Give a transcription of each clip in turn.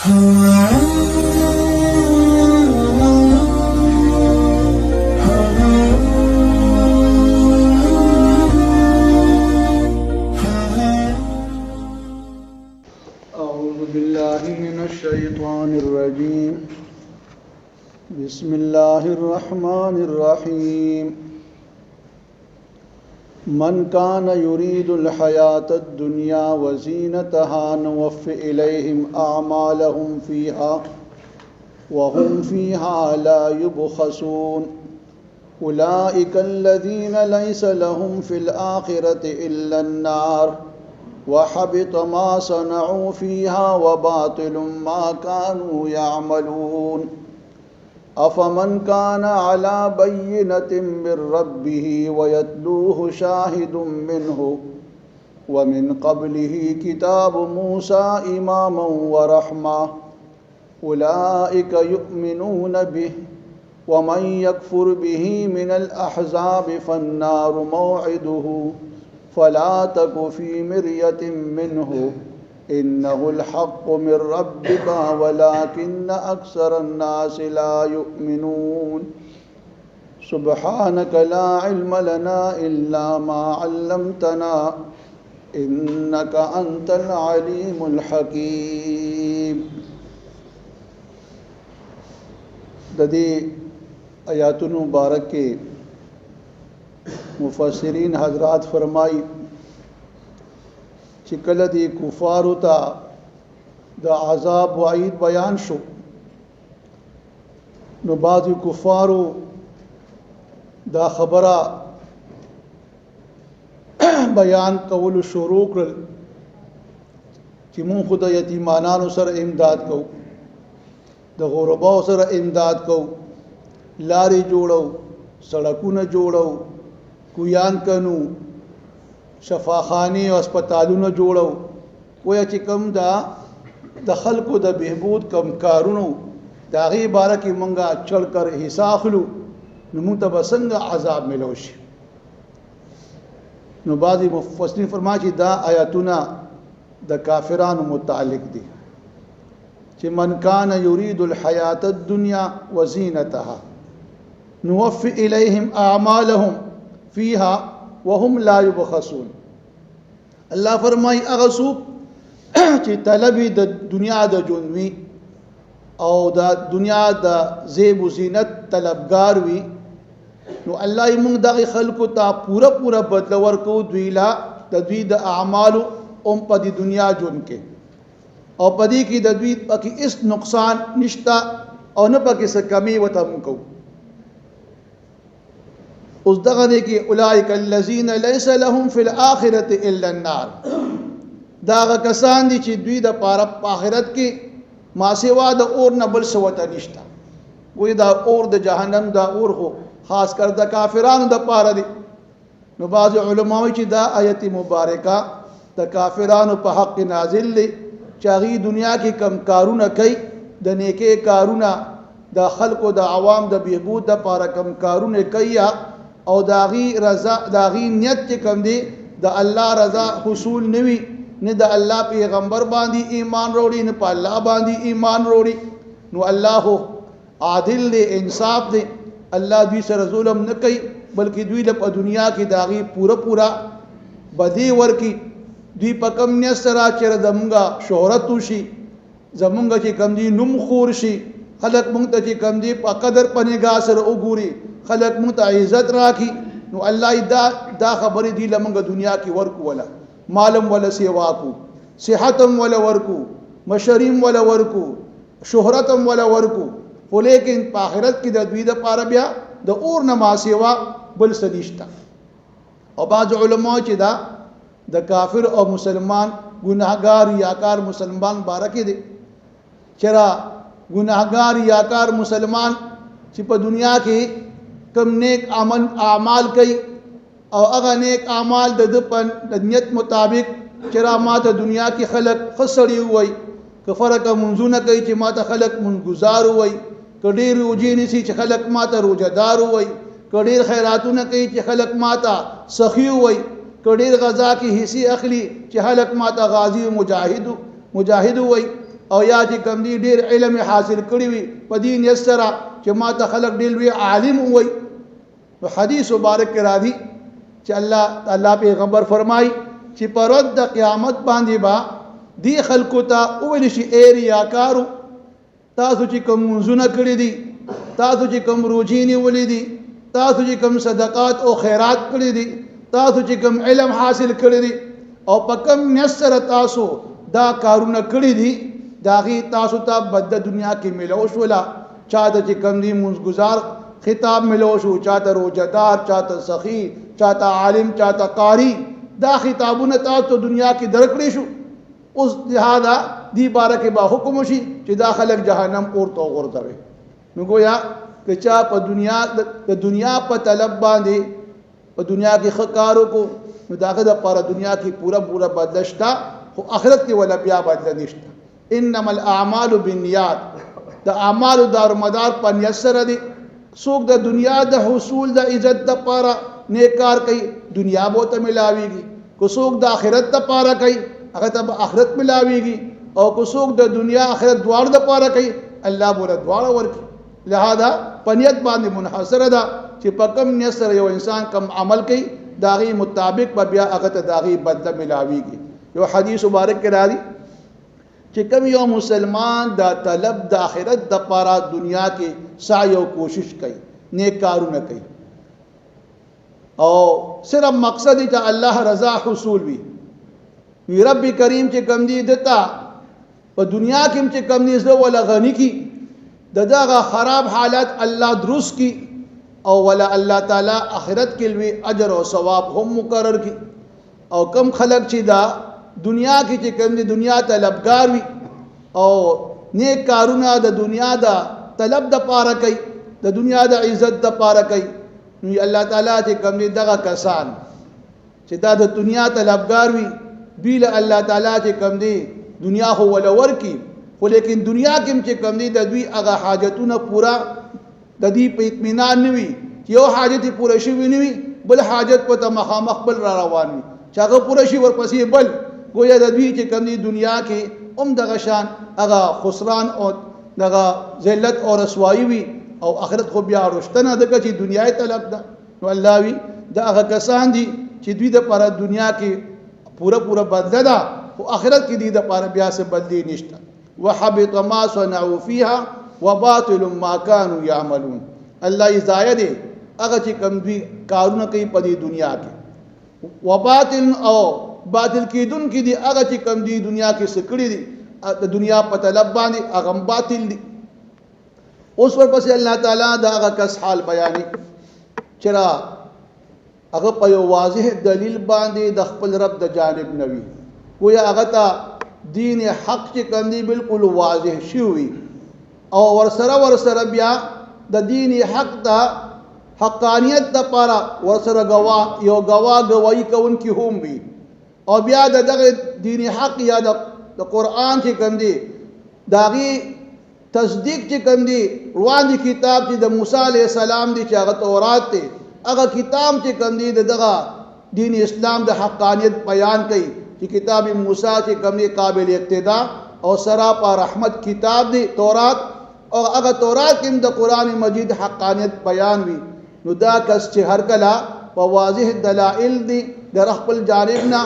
الشيطان الرجيم بسم الله الرحمن الرحيم من كان يريد الحياة الدنيا وزينتها نوفي إليهم أعمالهم فيها وهم فيها لا يبخسون أولئك الذين ليس لهم في الآخرة إلا النار وحبط ما صنعوا فيها وباطل ما كانوا يعملون أفمن كان على بينة من ربه ويتلوه شاهد منه ومن قبله كتاب موسى إماما ورحمة أولئك يؤمنون به ومن يكفر به من الأحزاب فالنار موعده فلا تك في مرية منه إنه الحق من ربك ولكن أكثر الناس لا يؤمنون سبحانك لا علم لنا إلا ما علمتنا إنك أنت العليم الحكيم. ددی آیاتن مبارک کے مفسرین حضرات فرمائی چې کله دی کفارو ته د عذاب وعید بیان شو نو بعض کفارو دا خبره بیان کول شروع کړل چې مون خو د یتیمانانو سره امداد کوو د غرباو سره امداد کوو لارې جوړو سړکونه جوړو کویان کنو شفاخانی او هسپتالونه جوړو وای چې کم دا د خلکو د بهبود کم کارونو دا غي بارکه مونږه چل کر حصہ اخلو نو مونږ ته بسنګ عذاب ملوشي. نو بعضی مفسرین فرمایي چې دا آیاتونه د کافرانو متعلق دي چې من کان یرید الحیات الدنیا وزینتها نوفي الیہم اعمالهم فيها وهم لا يبخسون. الله فرمای هغه څوک چې طلب د دنیا د ژوند وي او د دنیا د زیب و زینت طلبگار وي نو الله یې موږ دغه خلکو ته پورا بدل ورکو دوی لا د دوی د اعمالو په دې دنیا ژوند کې او په دې کې د دوی پکې هیڅ نقصان نشتا او نه پکې څه کمی وته موږ اوس دغه دی کې اولئک الذین لیس لهم فی الاخرة الا النار. دا کسان دي چې دوی د پاره په آخرت کې ما سوا د اور نه بل څه وته نشته. وې دا اور د جهنم دا اور خو خاص کر د کافرانو د پاره دي. نو بعض علماء چې دا آیت مبارکه د کافرانو په حق نازل دي چې هغه دنیا کې کم کارونه کوي د نیکه کارونه د خلکو د عوام د بهبود د پاره کم کارونه کوي او داغي رضا داغي نیت چې کوم دی د الله رضا حصول نوي نه د الله پیغمبر باندې ایمان وروړي نه په الله باندې ایمان وروړي نو الله عادل دی انصاف دی الله دوی سره ظلم نه کوي بلکې دوی په دنیا کې داغي پورا بدی ورکی دوی په کم نه سره چې زمونږه شهرت وشي زمونږه چې کم دی نوم خور شي خلک مونږ ته چې کم دی په قدر په نگاه سره وګوري خلق مونږ ته عزت راکي نو الله دا خبرې دی لمنګه دنیا کې ورکو ولا مالم ولا سیواکو صحتم ولا ورکو مشریم ولا ورکو شهرتم ولا ورکو خو لیکن په آخرت کې د دوی د پاره بیا د اور نه ما سیوا بل سديشتا. او بعض علماء چې دا د کافر او مسلمان ګناهګار یاکار مسلمان بارکه دي چرا ګناهګار یاکار مسلمان چې په دنیا کې کم نیک اعمال کوي او هغه نیک اعمال د نیت مطابق چې ما ته دنیا کې خلق خسړی وای که فرق منځونه کوي چې ما ته خلق منګزار وای کډیر روجینی سي چې خلق ما ته روزدار وای کډیر خیراتونه کوي چې خلق ما ته سخی وای کډیر غزا کې حصے اخلي چې خلق ما ته غازی او مجاهد وای او یا چې کوم دی ډیر علم حاصل کړی وي په دین یې سره چې ما ته خلق ډیر وی عالم وي. نو حدیث مبارک کې راځي چې الله پیغمبر فرمای چې پر ورځ د قیامت باندې با دی خلکو ته اول شي ریاکارو تاسو چې کوم منځونه کړی دي تاسو چې کوم روزي نیولې دي تاسو چې کوم صدقات او خیرات کړی دي تاسو چې کوم علم حاصل کړی دي او په کوم نصر تاسو دا کارونه کړی دي داغي تاسو ته بد دنیا کې ملو شولا چاته چې کوم دي منځګزار خطاب ملو شو چاته روزدار چاته سخی چاته عالم چاته قاری دا خطابونه تاسو دنیا کې درکړی شو. اوس لہذا دی بارکه با حکم شي چې دا خلک جهنم اورته ورځوي. نو گویا که چا په دنیا په طلب باندې په دنیا کې خکارو کو نو داغه د پر دنیا کې پورا بدلشتا خو آخرت کې ولا بیا بدل نشته. انما الاعمال بالنیات د اعمال دارمدار په نیت سره دي. څوک د دنیا د حصول د عزت د پاره نیک کار کوي دنیا به ته ملاويږي. کو څوک د آخرت د پاره کوي هغه ته آخرت ملاويږي او کو څوک د دنیا آخرت دوار د پاره کوي الله بوله دوار ورکي. لہذا پنیت باندې منحصره ده چې په کم نیت سره یو انسان کم عمل کوي داغي مطابق به بیا هغه ته داغي بدله ملاويږي. یو حدیث مبارک کې راځي چې کوم یو مسلمان دا طلب د آخرت د پاره دنیا کې سعی او کوشش کوي نیک کارونه کوي او صرف مقصد ته الله رضا حصول وي رب کریم چې کم دی دتا په دنیا کې چې کم دی زو ولا غنی کی دغه خراب حالت الله درست کی او ولا الله تعالی آخرت کې لوی اجر او ثواب هم مقرر کی. او کم خلق چې دا دنیا کې چې کم دی دنیا طلبگار وي او نیک کارونه د دنیا دا طلب د پاره کوي د دنیا د عزت د پاره کوي نو الله تعالی چې کم دی دغه کسان چې دا د دنیا طلبگار وي بیل الله تعالی چې کم دی دنیا هو ولا ورکی خو لیکن دنیا کې چې کم دی د دوی هغه حاجتونه پورا د دې په اطمینان نوي چې یو حاجت پوره شي وي بل حاجت په مخامخ بل را روان وي چې هغه پوره شي ورپسې بل گویا د دوی چې کم دی دنیا کې دغه شان هغه خسران او دغه ذلت او رسوایی وي او آخرت خو بیا رښتنه دغه چې دنیا طلب ده. نو الله وی دا هغه کسان دي چې دوی د پر دنیا کې پورا بدله ده او آخرت کې دي د پر بیا څه بدلی نشته. وحبط ما صنعوا فيها وباطل ما كانوا يعملون. الله زائد هغه چې کوم دوی کارونه کوي په دې دنیا کې وباطل او باطل کیدون کې دي هغه چې کوم دي دنیا کې سکړي دي د دنیا په طلب باندې هغه باطل دي. اوس ورپسې الله تعالی دا هغه کس حال بیانې چې هغه په یو واضح دلیل باندې د خپل رب د جانب نوي گویا هغه ته دین حق چې کوم دی بالکل واضح شوی او ورسره بیا د دین حق ته حقانیت د پاره ورسره گواہی کوونکی هم وي او بیا دغه دین حق یا د قرآن چې کوم دی داغي تصدیق چې کوم دی روان دي کتاب چې د موسی علی السلام دی چې هغه تورات دی هغه کتاب چې کوم دی دغه دین اسلام د حقانیت بیان کوي چې کتاب موسی چې کوم دی قابل اقتدا او سراپا رحمت کتاب دی تورات او هغه تورات کې د قرآن مجید حقانیت بیان وي. نو دا کس چې هر کله په واضح دلائل دی د خپل جانب نه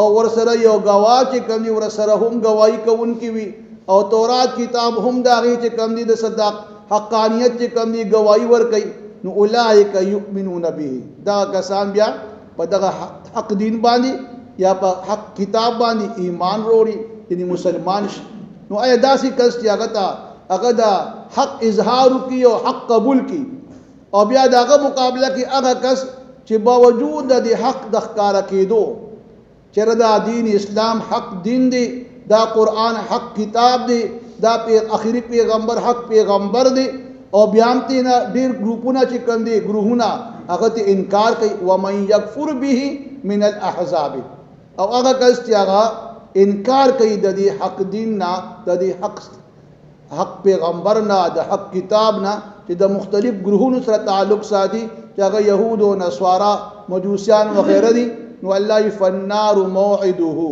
او ورسره یو گواه چې کوم دی ورسره هم گواہی کوونکی وي او تورات کتاب هم داغي چې کوم دی د صدق حقانیت چې کوم دی گواہی ور کوي نو اولئک یؤمنون به. دا کسان بیا په دغه حق دین باندې یا په حق کتاب باندې ایمان وروړي یعنی مسلمان شي. نو آیا داسې کس چې هغه دا حق اظهار کی او حق قبول کی او بیا داغه مقابله کې هغه کس چې باوجود د حق د ښکارا کېدو چې دا دین اسلام حق دین دی دا قرآن حق کتاب دی دا اخیری پیغمبر حق پیغمبر دی او بیا هم تینا ډیر ګروپونه چې کوم دي ګروهونه هغه ته انکار کوي ومن یکفر به من الاحزاب او هغه کس چې هغه انکار کوي د دې حق دین نه د دې حق پیغمبر نه د حق کتاب نه چې د مختلف ګروهونو سره تعلق ساتي چې هغه يهود او نصارا مجوسیان وغیره دي نو الله فالنار موعده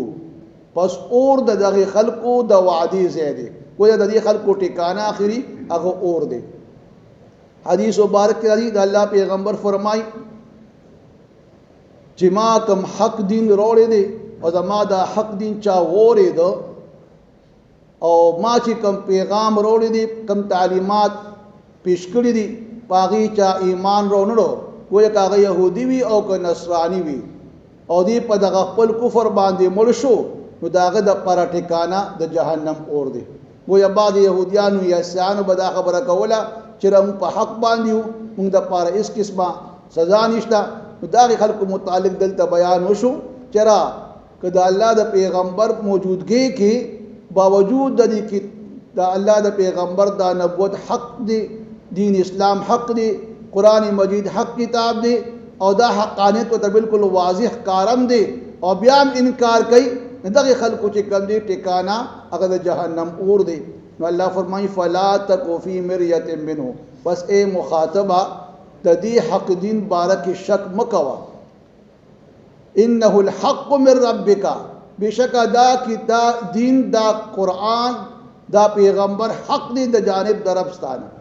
پس اور د دغه خلقو د وعدې ځای دی گویا د دې خلقو ټکانه آخري هغه اور دی حدیث مبارک کې راځي د الله پیغمبر فرمای چې ما کوم حق دین روړې دی او زما دا حق دین چا وورې دو او ما چې کوم پیغام روړې دی کوم تعلیمات پیش کړې دي باغی چا ایمان رونړو گویا کاغه يهودي وي او که نصراني وي او دی په دغه خپل کفر باندې مړ شو نو داغه د پر ټکانه د جهنم اور دی گویا بعض يهوديانو یا سیانو به دا خبره کوله چې موږ په حق باندې یو موږ د پاره اس قسمه سزا نشته نو دغه خلکو متعلق دلته بیان وشو چرا که د الله د پیغمبر موجودګي کې باوجود د دې کې د الله د پیغمبر د نبوت حق دی دین اسلام حق دی قرآن مجید حق کتاب دی او دا حقانیت ته بالکل واضح کارم دی او بیا هم انکار کوي دغه خلکو چې کوم دی ټکانا هغه د جهنم اور دی نو الله فرمایي فلا تکو فی مریه منه بس اے مخاطبہ د دې حق دین بارک شک مکوا انه الحق من ربک بشک دا کتاب دین دا قرآن دا پیغمبر حق دی د جانب دربستانه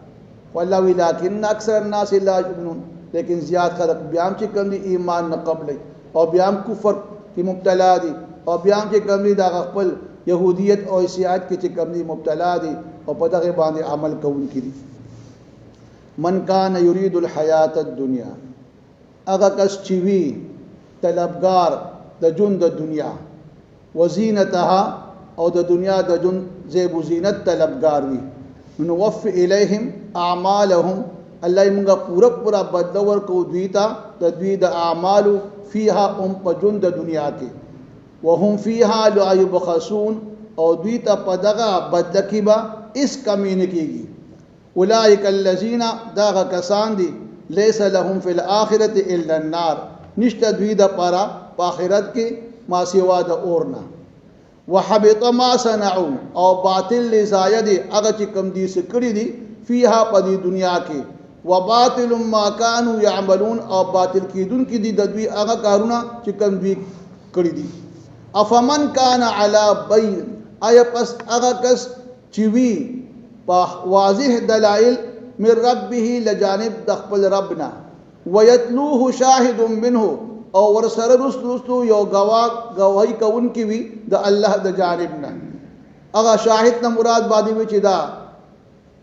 والله ولکن اکثر الناس لا یؤمنون لیکن زیات خلق بیام چې کوم دی ایمان نه قبل او بیام کفر کی مبتلا دي او بیام چې کوم دی دا خپل يهودیت او عیسایت کې چې کوم دی مبتلا دي او په دغه باندې عمل کوونکي دي من کان یرید الحیات الدنیا هغه کس چې وی طلبگار د ژوند د دنیا وزینتها او د دنیا د ژوند زیب و زینت طلبگار وی نوف الیہم اعمالهم الله موږ پورا بدل ورکو دوی ته د دوی د اعمالو فيها په ژوند د دنیا کې وهم فيها لا يبخسون او دوی ته په دغه بدل کې به اس کمی نه کیږي اولئک الذین دغه کسان دي ليس لهم فی الاخره الا النار نشته دوی د پاره په آخرت کې ما سوا د اورنا وحبط ما صنعوا او باطل لزاید هغه چې کم دي سکړي دي فيها په دې دنیا کې وباطل ما كانوا يعملون او باطل کیدون کې دي د دوی هغه کارونه چې کم دوی کړی دي افمن كان على بين اي پس هغه کس چې وی په واضح دلائل من ربه لجانب د خپل ربنا ويتلوه شاهد منه او ورسره رسلو یو گواہی کون کی وی د الله د جانب نه هغه شاهد نه مراد باندې وی چې دا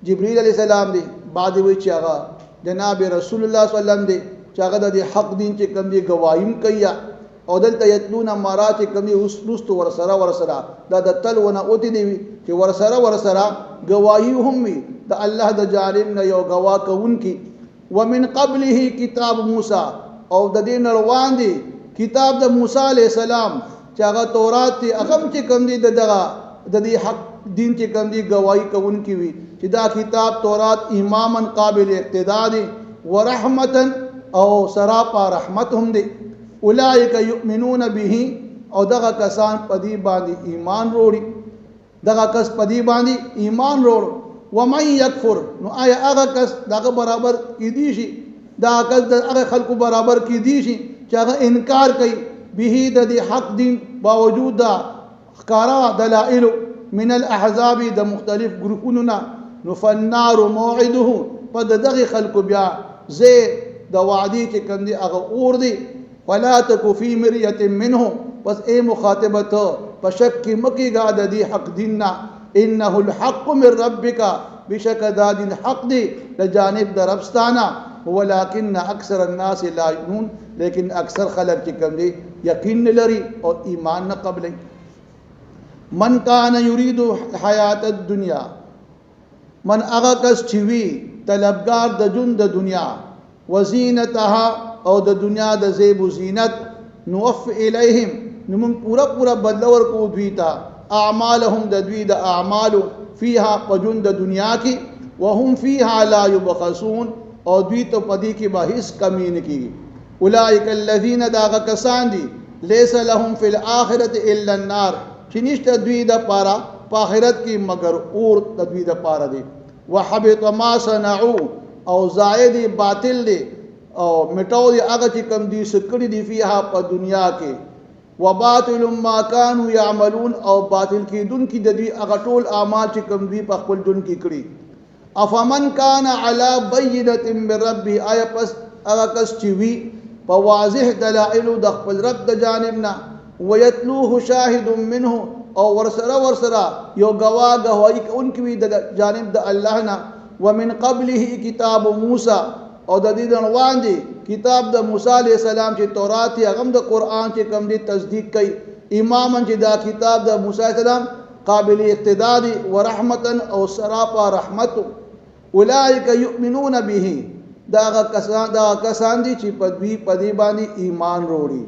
جبرئیل علیہ السلام دی باندې وی چې هغه جناب رسول الله صلی الله علیه وسلم دی چې هغه د حق دین چې کوم دی گواہیم کوي او دلته یتلون مرا چې کوم دی رسلو ورسره دا د تلونه اوتی دی چې ورسره گواہی هم وی د الله د جانب نه یو گواه کون کی ومن قبله کتاب موسی او د دې نړوان دي کتاب د موسی علی السلام چې هغه تورات ته هغه چې کوم دي دغه د دې حق دین چې کوم دي گواہی کوونکی وي چې دا کتاب تورات اماما قابل اقتداء دي ورحمتا او سراپا رحمت هم دي اولئک یؤمنون به او دغه کسان پدی باندې ایمان وروړي دغه کس پدی باندې ایمان وروړي ومن یکفر نو آیا هغه کس دغه برابر کی دي شي دا کس د هغه خلکو برابر کی دي شي چې هغه انکار کوي به د حق دین باوجود دا ښکارا دلائل من الاحزاب د مختلف ګروپونو نه نو فالنار موعده په دغه خلکو بیا زه د وعدی چې کوم دی هغه اور دی فلا تکو فی مریه منه بس اے مخاطبت په شک کې مکیګه د دې حق دیننا انه الحق من ربک بشک دا دین حق دی د جانب د ربستانه ولكن اکثر الناس لا يؤمنون لیکن اکثر خلق چې کوم دي یقین لري او ایمان نه قبلې من کان یرید حیات الدنیا من هغه کس چې وی طلبگار د ژوند د دنیا وزینتها او د دنیا د زیب و زینت نوف الیهم نمون پورا بدل ورکو دوی ته اعمالهم د دوی د اعمالو فيها پجون د دنیا کې وهم فيها لا يبخسون او دوی ته پدې کې به هیڅ کمی نه کیږي اولئک الذین داغ کسان دي ليس لهم فی الاخره الا النار چې نشته دوی د پاره په آخرت کې مگر اور د دوی د پاره دي وحبط ما صنعوا او زائد باطل دي او مټاو دي هغه چې کم دي سکړي دي فيها په دنیا کې وباطل ما كانوا يعملون او باطل کیدون کی د دوی هغه ټول اعمال چې کوم دوی په خپل دن کې کړی. افمن کان علی بینة من ربه، آیا پس هغه کس چې وی په واضح دلائل د خپل رب د جانب نه، ویتلوه شاهد منه او ورسره یو گواهی کوونکی وي د جانب د الله نه، ومن قبله کتاب موسی، او د دې عنوان دی کتاب د موسی علیہ السلام چې تورات یې هغه د قرآن چې کوم دی تصدیق کوي، اماما چې دا کتاب د موسی علیہ السلام قابل اقتدا دی، ورحمتا او سراپا رحمت. اولئک یؤمنون به، دا کسان دي چې په دوی په دې باندې ایمان وروړي.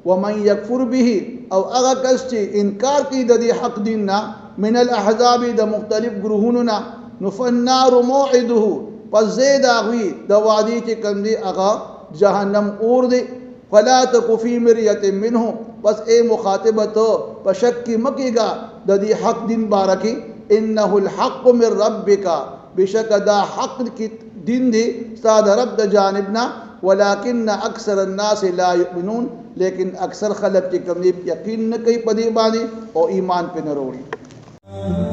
ومن یکفر به، او هغه کس چې انکار کوي د دې حق دین نه، من الاحزاب د مختلف گروهونو نه، نو فالنار موعده، پس زید هغوی د وعدې چې کوم دی هغه جهنم اور دی. فلا تک فی مریة منه، پس اے مخاطبه ته په شک کې مه کېږه د دې حق دین باره کې. انه الحق من ربک، بشک دا حق کی دین دی ستا د رب د جانب نه. ولکن اکثر الناس لا یؤمنون، لیکن اکثر خلق چې کوم دی یقین نه کوي په دې باندې او ایمان پې نه وروړي.